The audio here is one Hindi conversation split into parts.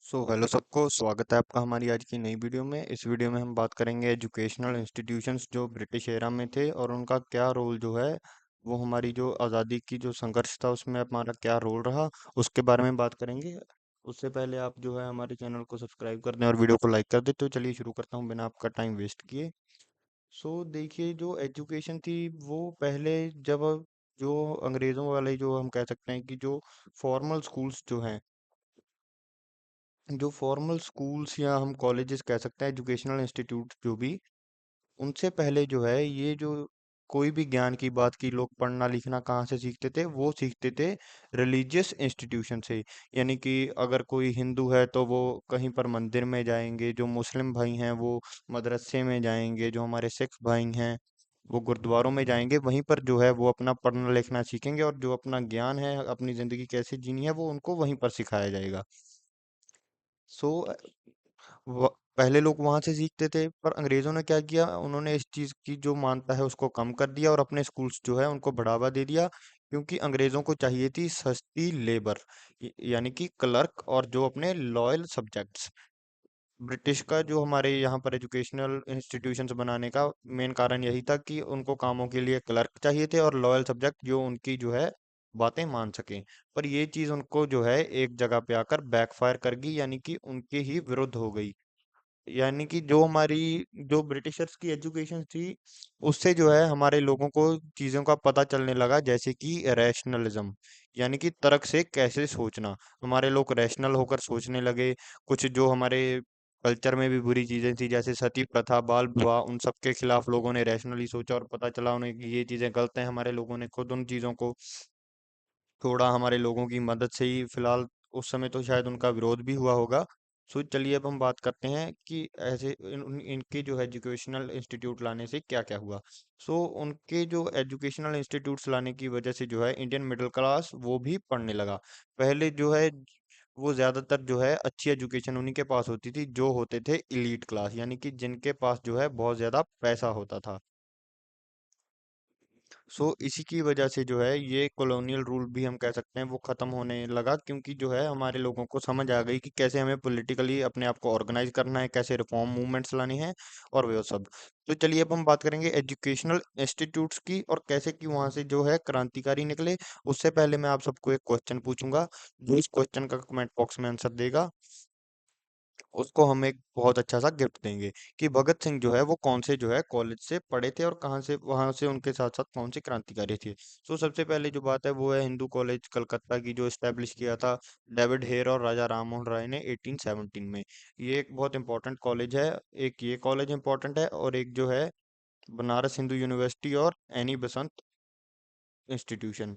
हेलो सबको स्वागत है आपका हमारी आज की नई वीडियो में। इस वीडियो में हम बात करेंगे एजुकेशनल इंस्टीट्यूशंस जो ब्रिटिश एरा में थे और उनका क्या रोल जो है वो हमारी जो आज़ादी की जो संघर्ष था उसमें हमारा क्या रोल रहा उसके बारे में बात करेंगे। उससे पहले आप जो है हमारे चैनल को सब्सक्राइब कर दें और वीडियो को लाइक कर दें। तो चलिए शुरू करता हूँ बिना आपका टाइम वेस्ट किए। देखिए जो एजुकेशन थी वो पहले जब जो अंग्रेज़ों वाले जो हम कह सकते हैं कि जो फॉर्मल स्कूल्स जो हैं, जो फॉर्मल स्कूल्स या हम कॉलेजेस कह सकते हैं, एजुकेशनल इंस्टीट्यूट जो भी, उनसे पहले जो है ये जो कोई भी ज्ञान की बात की लोग पढ़ना लिखना कहाँ से सीखते थे, वो सीखते थे रिलीजियस इंस्टीट्यूशन से। यानी कि अगर कोई हिंदू है तो वो कहीं पर मंदिर में जाएंगे, जो मुस्लिम भाई हैं वो मदरसे में जाएंगे, जो हमारे सिख भाई हैं वो गुरुद्वारों में जाएंगे। वहीं पर जो है वो अपना पढ़ना लिखना सीखेंगे और जो अपना ज्ञान है, अपनी जिंदगी कैसे जीनी है, वो उनको वहीं पर सिखाया जाएगा। सो पहले लोग वहां से सीखते थे, पर अंग्रेजों ने क्या किया, उन्होंने इस चीज की जो मानता है उसको कम कर दिया और अपने स्कूल्स जो है उनको बढ़ावा दे दिया। क्योंकि अंग्रेजों को चाहिए थी सस्ती लेबर, यानी कि क्लर्क और जो अपने लॉयल सब्जेक्ट्स। ब्रिटिश का जो हमारे यहाँ पर एजुकेशनल इंस्टीट्यूशंस बनाने का मेन कारण यही था कि उनको कामों के लिए क्लर्क चाहिए थे और लॉयल सब्जेक्ट जो उनकी जो है बातें मान सकें। पर ये चीज उनको जो है एक जगह पे आकर बैकफायर कर गई, यानी कि उनके ही विरुद्ध हो गई। यानी कि जो हमारी जो ब्रिटिशर्स की एजुकेशन थी उससे जो है हमारे लोगों को चीजों का पता चलने लगा, जैसे कि रैशनलिज्म, यानी कि तर्क से कैसे सोचना। हमारे लोग रैशनल होकर सोचने लगे। कुछ जो हमारे कल्चर में भी बुरी चीजें थी जैसे सती प्रथा, बाल विवाह, उन सब के खिलाफ लोगों ने रैशनली सोचा और पता चला उन्हें कि ये चीजें गलत हैं। हमारे लोगों ने खुद उन चीजों को थोड़ा हमारे लोगों की मदद से ही, फिलहाल उस समय तो शायद उनका विरोध भी हुआ होगा। चलिए अब हम बात करते हैं कि ऐसे इनके जो एजुकेशनल इंस्टीट्यूट लाने से क्या क्या हुआ। उनके जो एजुकेशनल इंस्टीट्यूट्स लाने की वजह से जो है इंडियन मिडिल क्लास वो भी पढ़ने लगा। पहले जो है वो ज्यादातर जो है अच्छी एजुकेशन उन्हीं के पास होती थी जो होते थे इलीट क्लास, यानी कि जिनके पास जो है बहुत ज्यादा पैसा होता था। इसी की वजह से जो है ये कॉलोनियल रूल भी हम कह सकते हैं वो खत्म होने लगा, क्योंकि जो है हमारे लोगों को समझ आ गई कि कैसे हमें पॉलिटिकली अपने आप को ऑर्गेनाइज करना है, कैसे रिफॉर्म मूवमेंट्स लाने हैं और वो सब। चलिए अब हम बात करेंगे एजुकेशनल इंस्टीट्यूट्स की और कैसे कि वहां से जो है क्रांतिकारी निकले। उससे पहले मैं आप सबको एक क्वेश्चन पूछूंगा, जो इस क्वेश्चन का कमेंट बॉक्स में आंसर देगा उसको हम एक बहुत अच्छा सा गिफ्ट देंगे कि भगत सिंह जो है वो कौन से जो है कॉलेज से पढ़े थे और कहाँ से, वहां से उनके साथ साथ कौन से क्रांतिकारी थे। सबसे पहले जो बात है वो है हिंदू कॉलेज कलकत्ता की, जो एस्टेब्लिश किया था डेविड हेयर और राजा राममोहन राय ने 1817 में। ये एक बहुत इंपॉर्टेंट कॉलेज है। एक ये कॉलेज इंपॉर्टेंट है और एक जो है बनारस हिंदू यूनिवर्सिटी और एनी बसंत इंस्टीट्यूशन।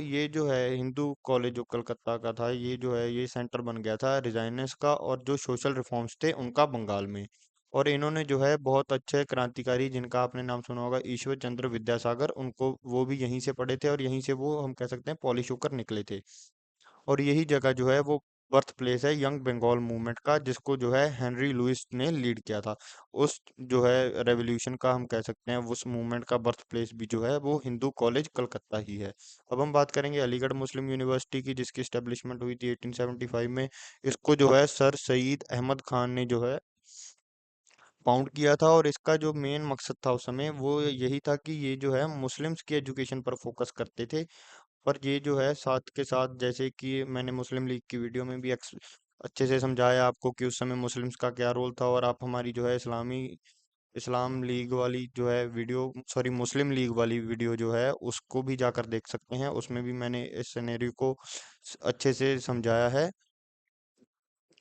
ये जो है हिंदू कॉलेज जो कलकत्ता का था, ये जो है ये सेंटर बन गया था रिजाइनेंस का और जो सोशल रिफॉर्म्स थे उनका बंगाल में। और इन्होंने जो है बहुत अच्छे क्रांतिकारी जिनका आपने नाम सुना होगा, ईश्वर चंद्र विद्यासागर, उनको वो भी यहीं से पढ़े थे और यहीं से वो हम कह सकते हैं पॉलिश होकर निकले थे। और यही जगह जो है वो बर्थ प्लेस है यंग बंगाल मूवमेंट का, जिसको जो है हेनरी लुइस ने लीड किया था। उस जो है रेवोल्यूशन का हम कह सकते हैं उस मूवमेंट का बर्थ प्लेस भी जो है वो हिंदू कॉलेज कलकत्ता ही है। अब हम बात करेंगे अलीगढ़ मुस्लिम यूनिवर्सिटी की, जिसकी स्टेब्लिशमेंट हुई थी 1875 में। इसको जो है सर सईद अहमद खान ने जो है फाउंड किया था और इसका जो मेन मकसद था उस समय वो यही था कि ये जो है मुस्लिम्स की एजुकेशन पर फोकस करते थे। पर ये जो है साथ के साथ, जैसे कि मैंने मुस्लिम लीग की वीडियो में भी अच्छे से समझाया आपको कि उस समय मुस्लिम्स का क्या रोल था, और आप हमारी जो है इस्लाम लीग वाली जो है वीडियो, सॉरी मुस्लिम लीग वाली वीडियो जो है उसको भी जाकर देख सकते हैं। उसमें भी मैंने इस सिनेरियो को अच्छे से समझाया है।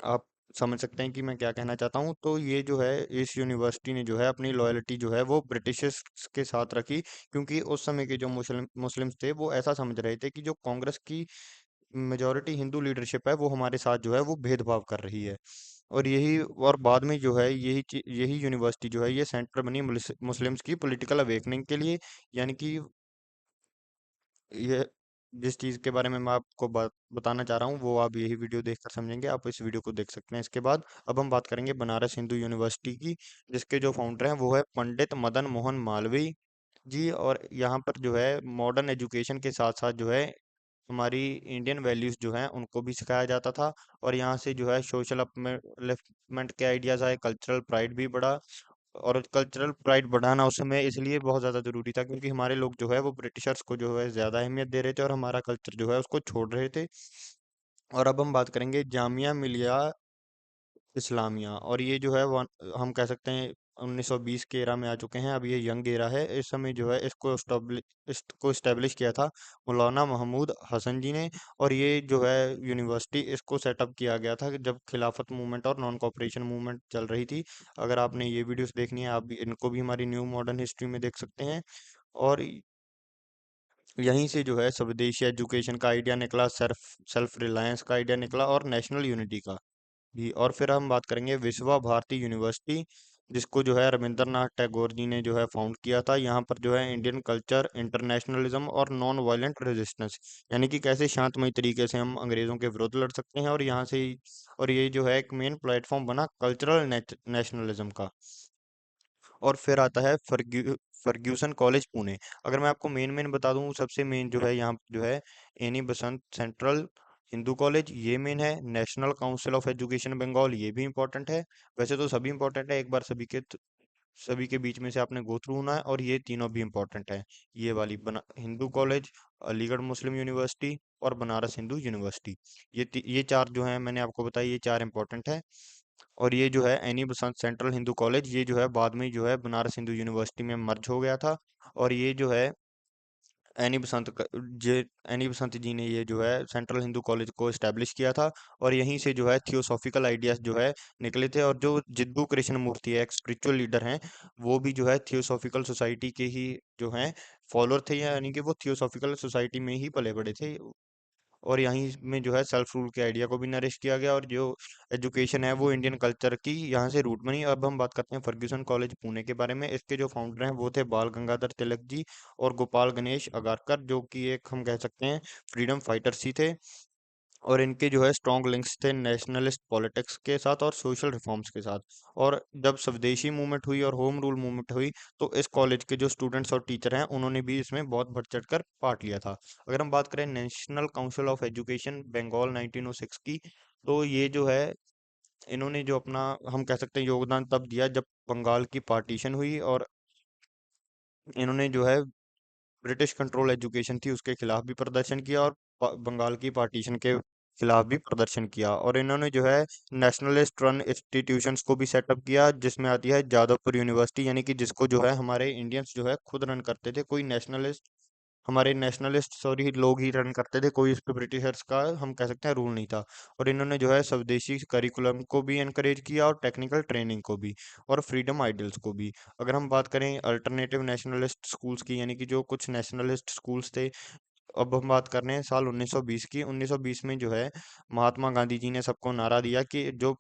आप समझ सकते हैं कि मैं क्या कहना चाहता हूँ। तो ये जो है इस यूनिवर्सिटी ने जो है अपनी लॉयल्टी जो है वो ब्रिटिशर्स के साथ रखी, क्योंकि उस समय के जो मुस्लिम्स थे वो ऐसा समझ रहे थे कि जो कांग्रेस की मेजॉरिटी हिंदू लीडरशिप है वो हमारे साथ जो है वो भेदभाव कर रही है। और यही, और बाद में जो है यही यूनिवर्सिटी जो है ये सेंटर बनी मुस्लिम्स की पॉलिटिकल अवेकनिंग के लिए। यानी कि ये जिस चीज़ के बारे में मैं आपको बताना चाह रहा हूँ वो आप यही वीडियो देखकर समझेंगे। आप इस वीडियो को देख सकते हैं। इसके बाद अब हम बात करेंगे बनारस हिंदू यूनिवर्सिटी की, जिसके जो फाउंडर हैं वो है पंडित मदन मोहन मालवीय जी। और यहाँ पर जो है मॉडर्न एजुकेशन के साथ साथ जो है हमारी इंडियन वैल्यूज जो हैं उनको भी सिखाया जाता था। और यहाँ से जो है सोशल अपलिफ्टमेंट के आइडियाज आए, कल्चरल प्राइड भी बढ़ा। और कल्चरल प्राइड बढ़ाना उस समय इसलिए बहुत ज़्यादा ज़रूरी था क्योंकि हमारे लोग जो है वो ब्रिटिशर्स को जो है ज़्यादा अहमियत दे रहे थे और हमारा कल्चर जो है उसको छोड़ रहे थे। और अब हम बात करेंगे जामिया मिलिया इस्लामिया। और ये जो है हम कह सकते हैं 1920 के एरा में आ चुके हैं। अब ये यंग एरा है। इस समय जो है इसको इस्टेब्लिश किया था मौलाना महमूद हसन जी ने। और ये जो है यूनिवर्सिटी इसको सेटअप किया गया था कि जब खिलाफत मूवमेंट और नॉन कॉपरेशन मूवमेंट चल रही थी। अगर आपने ये वीडियोस देखनी है, इनको भी हमारी न्यू मॉडर्न हिस्ट्री में देख सकते हैं। और यहीं से जो है स्वदेशी एजुकेशन का आइडिया निकला, सेल्फ सेल्फ रिलायंस का आइडिया निकला और नेशनल यूनिटी का भी। और फिर हम बात करेंगे विश्वा भारती यूनिवर्सिटी, जिसको जो है रविंद्रनाथ टैगोर जी ने जो है फाउंड किया था। यहाँ पर जो है इंडियन कल्चर, इंटरनेशनलिज्म और नॉन वायलेंट रेजिस्टेंस, यानी कि कैसे शांतमय तरीके से हम अंग्रेजों के विरुद्ध लड़ सकते हैं। और यहाँ से और ये जो है एक मेन प्लेटफॉर्म बना कल्चरल नेशनलिज्म का। और फिर आता है फर्ग्यूसन कॉलेज पुणे। अगर मैं आपको मेन मेन बता दूं, सबसे मेन जो है यहाँ जो है Annie Besant Central Hindu College, ये मेन है। National Council of Education Bengal, ये भी इंपॉर्टेंट है। वैसे तो सभी इंपॉर्टेंट है, एक बार सभी के बीच में से आपने गो थ्रू होना है। और ये तीनों भी इंपॉर्टेंट है, ये वाली बना हिंदू कॉलेज, अलीगढ़ मुस्लिम यूनिवर्सिटी और बनारस हिंदू यूनिवर्सिटी। ये चार जो है मैंने आपको बताया, ये चार इंपॉर्टेंट है। और ये जो है Annie Besant Central Hindu College, ये जो है बाद में जो है बनारस हिंदू यूनिवर्सिटी में मर्ज हो गया था। और ये जो है एनी बसंत क- जे एनी बसंत जी ने ये जो है सेंट्रल हिंदू कॉलेज को एस्टेब्लिश किया था। और यहीं से जो है थियोसॉफिकल आइडियाज जो है निकले थे। और जो जिद्दू कृष्ण मूर्ति है, एक स्पिरिचुअल लीडर हैं, वो भी जो है थियोसॉफिकल सोसाइटी के ही जो हैं फॉलोअर थे, यानी कि वो थियोसॉफिकल सोसाइटी में ही पले बड़े थे। और यहीं में जो है सेल्फ रूल के आइडिया को भी नरिश किया गया। और जो एजुकेशन है वो इंडियन कल्चर की यहाँ से रूट बनी। अब हम बात करते हैं फर्ग्यूसन कॉलेज पुणे के बारे में। इसके जो फाउंडर हैं वो थे बाल गंगाधर तिलक जी और गोपाल गणेश अगारकर, जो कि एक हम कह सकते हैं फ्रीडम फाइटर्स ही थे। और इनके जो है स्ट्रॉन्ग लिंक्स थे नेशनलिस्ट पॉलिटिक्स के साथ और सोशल रिफॉर्म्स के साथ। और जब स्वदेशी मूवमेंट हुई और होम रूल मूवमेंट हुई, तो इस कॉलेज के जो स्टूडेंट्स और टीचर हैं उन्होंने भी इसमें बहुत बढ़ चढ़ कर पार्ट लिया था। अगर हम बात करें National Council of Education Bengal 1906 की, तो ये जो है इन्होंने जो अपना हम कह सकते हैं योगदान तब दिया जब बंगाल की पार्टीशन हुई। और इन्होंने जो है ब्रिटिश कंट्रोल एजुकेशन थी उसके खिलाफ भी प्रदर्शन किया और बंगाल की पार्टीशन के खिलाफ भी प्रदर्शन किया। और इन्होंने जो है नेशनलिस्ट रन इंस्टीट्यूशंस को भी सेटअप किया, जिसमें आती है जादवपुर यूनिवर्सिटी, यानी कि जिसको जो है हमारे इंडियंस जो है खुद रन करते थे। कोई नेशनलिस्ट हमारे नेशनलिस्ट सॉरी लोग ही रन करते थे, कोई इस पे ब्रिटिशर्स का हम कह सकते हैं रूल नहीं था। और इन्होंने जो है स्वदेशी करिकुलम को भी एनकरेज किया और टेक्निकल ट्रेनिंग को भी और फ्रीडम आइडल्स को भी। अगर हम बात करें अल्टरनेटिव नेशनलिस्ट स्कूल्स की, यानी कि जो कुछ नेशनलिस्ट स्कूल्स थे, अब हम बात कर रहे हैं साल 1920 की। 1920 में जो है महात्मा गांधी जी ने सबको नारा दिया कि जो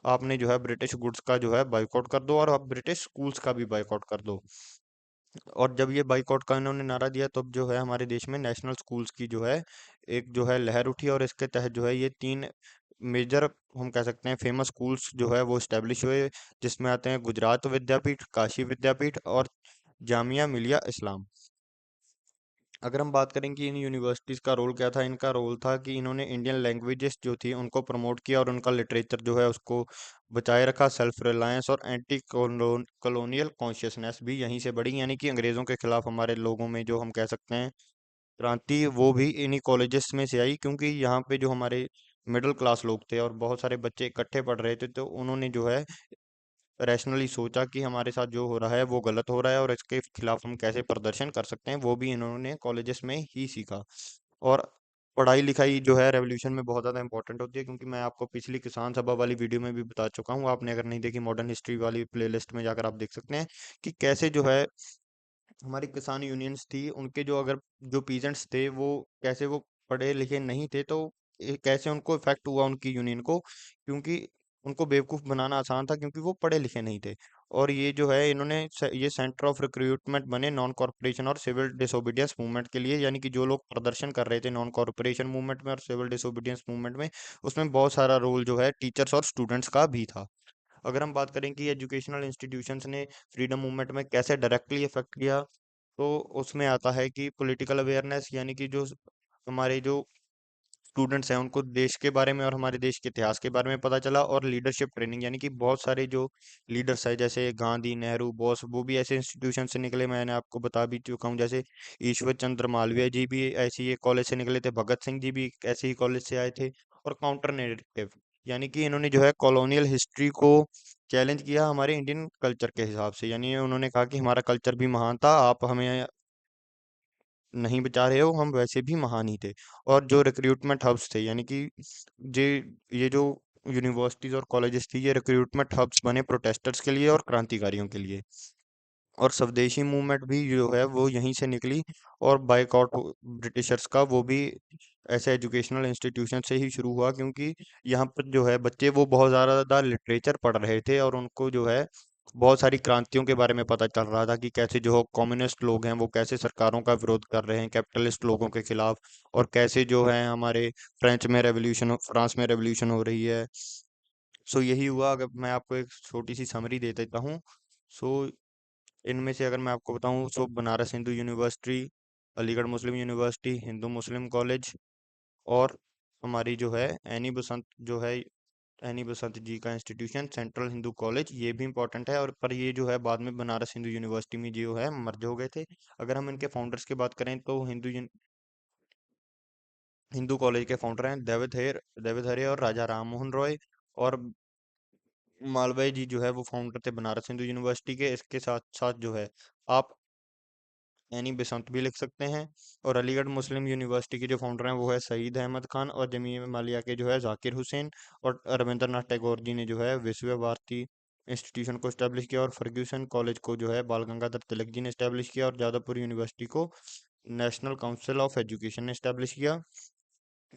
आपने जो है ब्रिटिश गुड्स का जो है बाइकआउट कर दो और आप ब्रिटिश स्कूल्स का भी बाइकआउट कर दो। और जब ये बाइकआउट का इन्होंने नारा दिया, तब जो है हमारे देश में नेशनल स्कूल्स की जो है एक जो है लहर उठी। और इसके तहत जो है ये तीन मेजर हम कह सकते हैं फेमस स्कूल्स जो है वो स्टैब्लिश हुए, जिसमें आते हैं गुजरात विद्यापीठ, काशी विद्यापीठ और जामिया मिलिया इस्लाम। अगर हम बात करें कि इन यूनिवर्सिटीज़ का रोल क्या था, इनका रोल था कि इन्होंने इंडियन लैंग्वेजेस जो थी उनको प्रमोट किया और उनका लिटरेचर जो है उसको बचाए रखा। सेल्फ रिलायंस और एंटी कॉलोनियल कॉन्शियसनेस भी यहीं से बढ़ी, यानी कि अंग्रेज़ों के खिलाफ हमारे लोगों में जो हम कह सकते हैं क्रांति, वो भी इन्हीं कॉलेजेस में से आई। क्योंकि यहाँ पे जो हमारे मिडिल क्लास लोग थे और बहुत सारे बच्चे इकट्ठे पढ़ रहे थे, तो उन्होंने जो है रैशनली सोचा कि हमारे साथ जो हो रहा है वो गलत हो रहा है और इसके खिलाफ हम कैसे प्रदर्शन कर सकते हैं, वो भी इन्होंने कॉलेजेस में ही सीखा। और पढ़ाई लिखाई जो है रेवोल्यूशन में बहुत ज़्यादा इंपॉर्टेंट होती है, क्योंकि मैं आपको पिछली किसान सभा वाली वीडियो में भी बता चुका हूँ। आपने अगर नहीं देखी, मॉडर्न हिस्ट्री वाली प्लेलिस्ट में जाकर आप देख सकते हैं कि कैसे जो है हमारी किसान यूनियंस थी, उनके जो अगर जो पीजेंट्स थे वो कैसे वो पढ़े लिखे नहीं थे, तो कैसे उनको इफेक्ट हुआ उनकी यूनियन को, क्योंकि उनको बेवकूफ़ बनाना आसान था क्योंकि वो पढ़े लिखे नहीं थे। और ये जो है ये सेंटर ऑफ रिक्रूटमेंट बने नॉन कॉरपोरेशन और सिविल डिसोबीडियंस मूवमेंट के लिए, यानी कि जो लोग प्रदर्शन कर रहे थे नॉन कॉरपोरेशन मूवमेंट में और सिविल डिसोबीडियंस मूवमेंट में, उसमें बहुत सारा रोल जो है टीचर्स और स्टूडेंट्स का भी था। अगर हम बात करें कि एजुकेशनल इंस्टीट्यूशंस ने फ्रीडम मूवमेंट में कैसे डायरेक्टली इफेक्ट किया, तो उसमें आता है कि पॉलिटिकल अवेयरनेस, यानी कि जो हमारे जो स्टूडेंट्स हैं उनको देश के बारे में और हमारे देश के इतिहास के बारे में पता चला। और लीडरशिप ट्रेनिंग, यानी कि बहुत सारे जो लीडर्स हैं जैसे गांधी, नेहरू, बोस, वो भी ऐसे इंस्टीट्यूशन से निकले, मैंने आपको बता भी चुका हूँ। जैसे ईश्वर चंद्र मालवीय जी भी ऐसे ही एक कॉलेज से निकले थे, भगत सिंह जी भी ऐसे ही कॉलेज से आए थे। और काउंटर नेरेटिव, यानी कि इन्होंने जो है कॉलोनियल हिस्ट्री को चैलेंज किया हमारे इंडियन कल्चर के हिसाब से। यानी उन्होंने कहा कि हमारा कल्चर भी महान था, आप हमें नहीं बचा रहे हो, हम वैसे भी महान ही थे। और जो रिक्रूटमेंट हब्स थे, यानी कि जे ये जो यूनिवर्सिटीज और कॉलेजेस थी, ये रिक्रूटमेंट हब्स बने प्रोटेस्टर्स के लिए और क्रांतिकारियों के लिए। और स्वदेशी मूवमेंट भी जो है वो यहीं से निकली। और बायकॉट ब्रिटिशर्स का, वो भी ऐसे एजुकेशनल इंस्टीट्यूशन से ही शुरू हुआ, क्योंकि यहाँ पर जो है बच्चे वो बहुत ज़्यादा लिटरेचर पढ़ रहे थे और उनको जो है बहुत सारी क्रांतियों के बारे में पता चल रहा था कि कैसे जो कम्युनिस्ट लोग हैं वो कैसे सरकारों का विरोध कर रहे हैं कैपिटलिस्ट लोगों के खिलाफ। और कैसे जो है हमारे फ्रांस में रेवोल्यूशन हो रही है। सो यही हुआ। अगर मैं आपको एक छोटी सी समरी दे देता हूँ। सो इनमें से अगर मैं आपको बताऊं, सो बनारस हिंदू यूनिवर्सिटी, अलीगढ़ मुस्लिम यूनिवर्सिटी, हिंदू मुस्लिम कॉलेज, और हमारी जो है एनी बसंत जी का इंस्टीट्यूशन सेंट्रल हिंदू कॉलेज, ये भी इंपॉर्टेंट है। और पर ये जो है बाद में बनारस हिंदू यूनिवर्सिटी में जो है मर्ज हो गए थे। अगर हम इनके फाउंडर्स की बात करें तो हिंदू कॉलेज के फाउंडर हैं डेविड हरे और राजा राम मोहन रॉय। और मालवीय जी जो है वो फाउंडर थे बनारस हिंदू यूनिवर्सिटी के। इसके साथ साथ जो है आप एनी बेसंत भी लिख सकते हैं। और अलीगढ़ मुस्लिम यूनिवर्सिटी के जो फाउंडर हैं वो है सईद अहमद खान, और जमीयत मिलिया के जो है जाकिर हुसैन। और रविंद्रनाथ टैगोर जी ने जो है विश्व भारती इंस्टीट्यूशन को इस्टेब्लिश किया। और फर्ग्यूसन कॉलेज को जो है बाल गंगाधर तिलक जी ने इस्टेब्लिश किया। और जादवपुर यूनिवर्सिटी को नेशनल काउंसिल ऑफ एजुकेशन ने इस्टेब्लिश किया।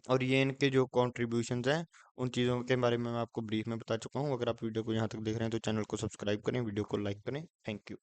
और ये इनके जो कॉन्ट्रीब्यूशंस हैं उन चीज़ों के बारे में मैं आपको ब्रीफ में बता चुका हूँ। अगर आप वीडियो को यहाँ तक देख रहे हैं तो चैनल को सब्सक्राइब करें, वीडियो को लाइक करें। Thank you.